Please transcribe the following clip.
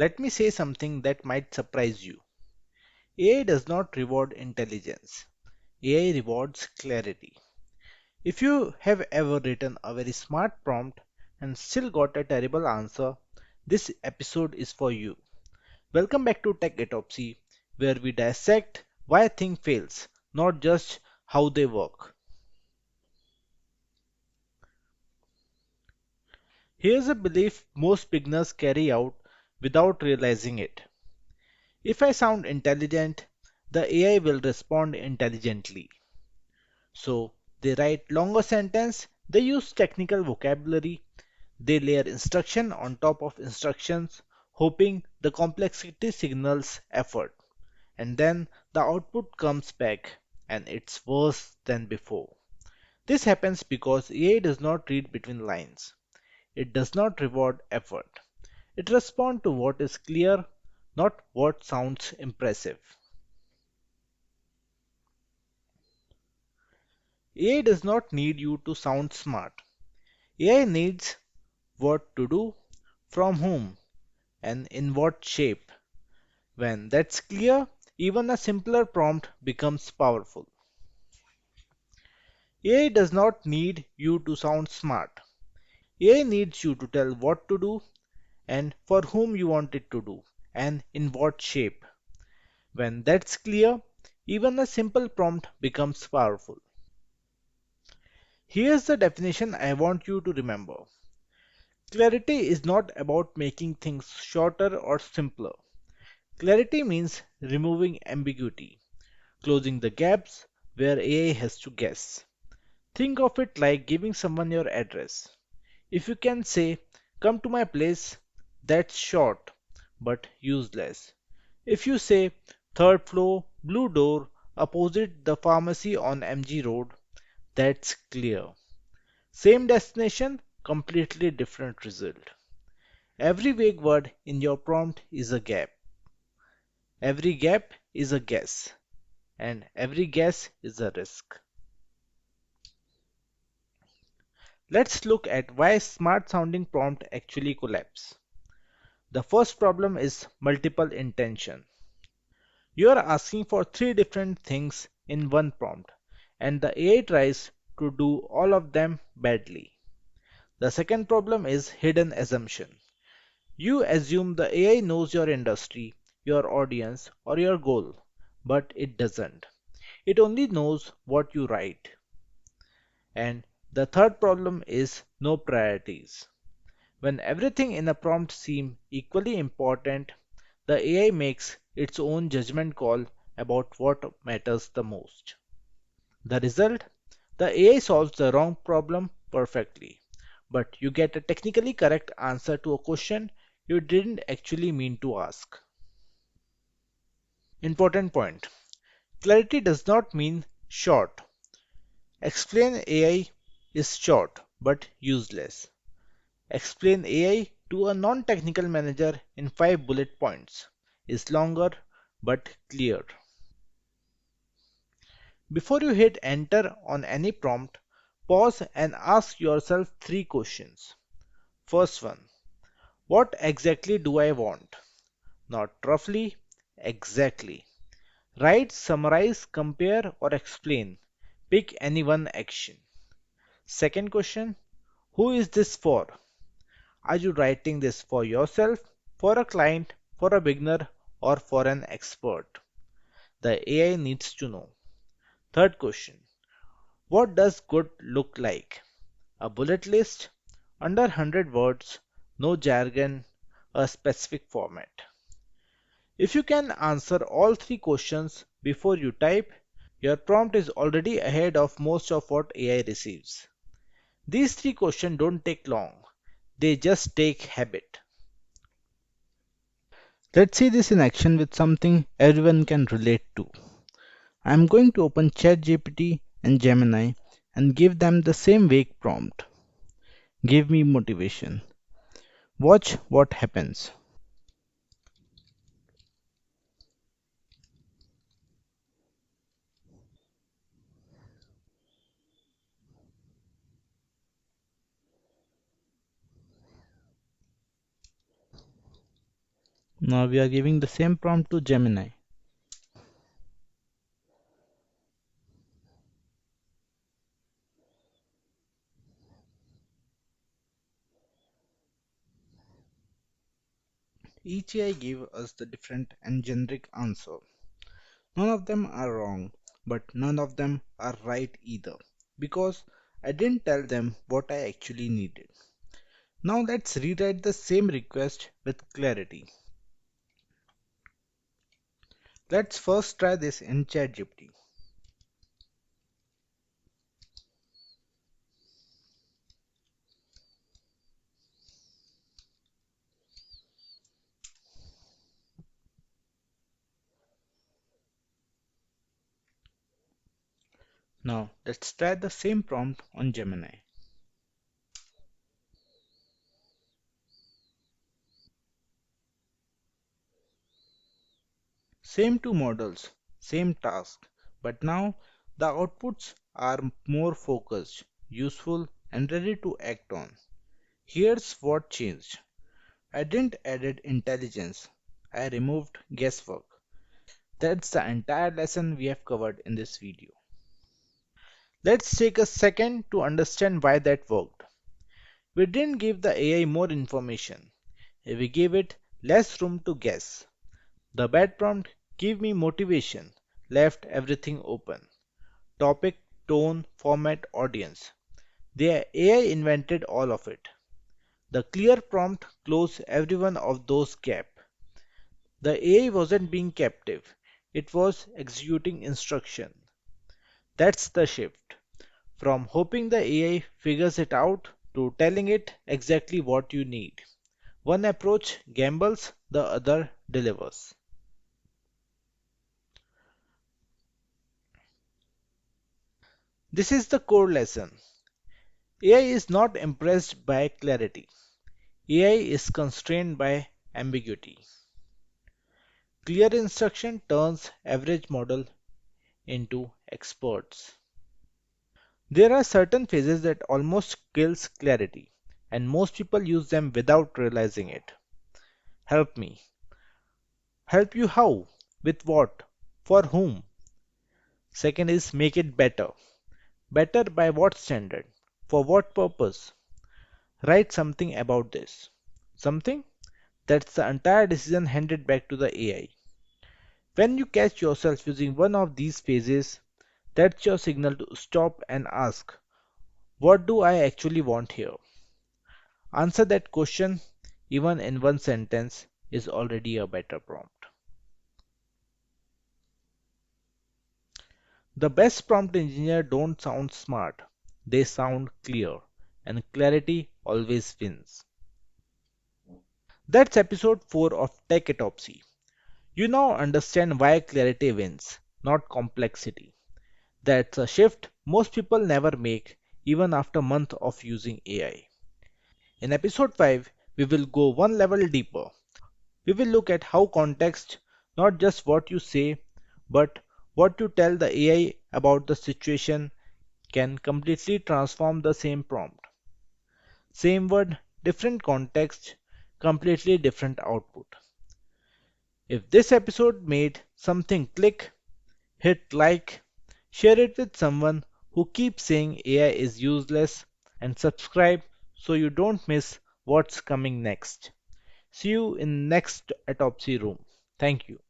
Let me say something that might surprise you. AI does not reward intelligence. AI rewards clarity. If you have ever written a very smart prompt and still got a terrible answer, this episode is for you. Welcome back to TechAutopsy, where we dissect why a thing fails, not just how they work. Here's a belief most beginners carry out without realizing it. If I sound intelligent, the AI will respond intelligently. So they write longer sentence, they use technical vocabulary, they layer instruction on top of instructions, hoping the complexity signals effort. And then the output comes back and it's worse than before. This happens because AI does not read between lines. It does not reward effort. It responds to what is clear, not what sounds impressive. AI does not need you to sound smart. AI needs what to do, from whom, and in what shape. When that's clear, even a simpler prompt becomes powerful. AI does not need you to sound smart. AI needs you to tell what to do and for whom you want it to do and in what shape. When that's clear, even a simple prompt becomes powerful. Here's the definition I want you to remember. Clarity is not about making things shorter or simpler. Clarity means removing ambiguity, closing the gaps where AI has to guess. Think of it like giving someone your address. If you can say, "Come to my place," that's short but useless. If you say, "Third floor, blue door, opposite the pharmacy on MG Road," that's clear. Same destination, completely different result. Every vague word in your prompt is a gap. Every gap is a guess. And every guess is a risk. Let's look at why smart sounding prompt actually collapse. The first problem is multiple intention. You are asking for three different things in one prompt, and the AI tries to do all of them badly. The second problem is hidden assumption. You assume the AI knows your industry, your audience, or your goal, but it doesn't. It only knows what you write. And the third problem is no priorities. When everything in a prompt seems equally important, the AI makes its own judgment call about what matters the most. The result? The AI solves the wrong problem perfectly, but you get a technically correct answer to a question you didn't actually mean to ask. Important point. Clarity does not mean short. Explain AI is short but useless. Explain AI to a non-technical manager in 5 bullet points is longer but clear. Before you hit enter on any prompt, pause and ask yourself three questions. First one, what exactly do I want? Not roughly, exactly. Write, summarize, compare, or explain. Pick any one action. Second question, who is this for? Are you writing this for yourself, for a client, for a beginner, or for an expert? The AI needs to know. Third question, what does good look like? A bullet list, under 100 words, no jargon, a specific format. If you can answer all three questions before you type, your prompt is already ahead of most of what AI receives. These three questions don't take long, they just take habit. Let's see this in action with something everyone can relate to. I'm going to open ChatGPT and Gemini and give them the same vague prompt. Give me motivation. Watch what happens. Now we are giving the same prompt to Gemini. Each AI gave us the different and generic answer. None of them are wrong, but none of them are right either, because I didn't tell them what I actually needed. Now let's rewrite the same request with clarity. Let's first try this in ChatGPT. Now let's try the same prompt on Gemini. Same two models, same task, but now the outputs are more focused, useful, and ready to act on. Here's what changed. I didn't add intelligence, I removed guesswork. That's the entire lesson we have covered in this video. Let's take a second to understand why that worked. We didn't give the AI more information, we gave it less room to guess. The bad prompt "Give me motivation" left everything open. Topic, tone, format, audience. The AI invented all of it. The clear prompt closed every one of those gaps. The AI wasn't being captive, it was executing instruction. That's the shift. From hoping the AI figures it out to telling it exactly what you need. One approach gambles, the other delivers. This is the core lesson. AI is not impressed by clarity. AI is constrained by ambiguity. Clear instruction turns average model into experts. There are certain phases that almost kills clarity, and most people use them without realizing it. Help me. Help you how? With what? For whom? Second is make it better. Better by what standard? For what purpose? Write something about this. Something? That's the entire decision handed back to the AI. When you catch yourself using one of these phases, that's your signal to stop and ask, what do I actually want here? Answer that question, even in one sentence, is already a better prompt. The best prompt engineer don't sound smart, they sound clear, and clarity always wins. That's episode 4 of TechAutopsy. You now understand why clarity wins, not complexity. That's a shift most people never make, even after months of using AI. In episode 5, we will go one level deeper. We will look at how context, not just what you say, but what you tell the AI about the situation, can completely transform the same prompt. Same word, different context, completely different output. If this episode made something click, hit like, share it with someone who keeps saying AI is useless, and subscribe so you don't miss what's coming next. See you in next autopsy room. Thank you.